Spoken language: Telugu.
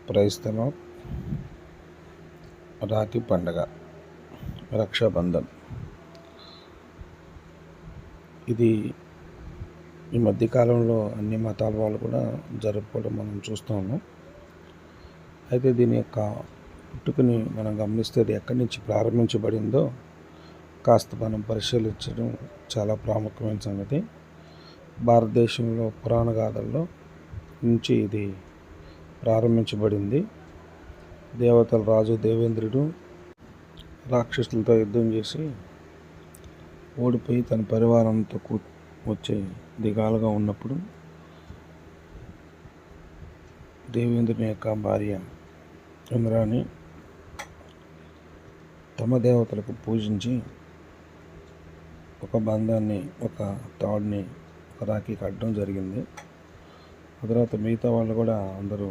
క్రైస్తవ రాఖీ పండగ, రక్షాబంధన్. ఇది ఈ మధ్యకాలంలో అన్ని మతాల వాళ్ళు కూడా జరుపుకోవడం మనం చూస్తూ ఉన్నాం. అయితే దీని యొక్క పుట్టుకని మనం గమనిస్తే అది ఎక్కడి నుంచి ప్రారంభించబడిందో కాస్త మనం పరిశీలించడం చాలా ప్రాముఖ్యమైన సంగతి. భారతదేశంలో పురాణ గాథల్లో నుంచి ఇది ప్రారంభించబడింది. దేవతల రాజు దేవేంద్రుడు రాక్షసులతో యుద్ధం చేసి ఓడిపోయి తన పరివారంతో వచ్చే దిగాలుగా ఉన్నప్పుడు దేవేంద్రుని యొక్క భార్య ఇంద్రాని తమ దేవతలకు పూజించి ఒక బంధాన్ని, ఒక తాడుని, ఒక రాఖీ కట్టడం జరిగింది. ఆ తర్వాత మిగతా వాళ్ళు కూడా అందరూ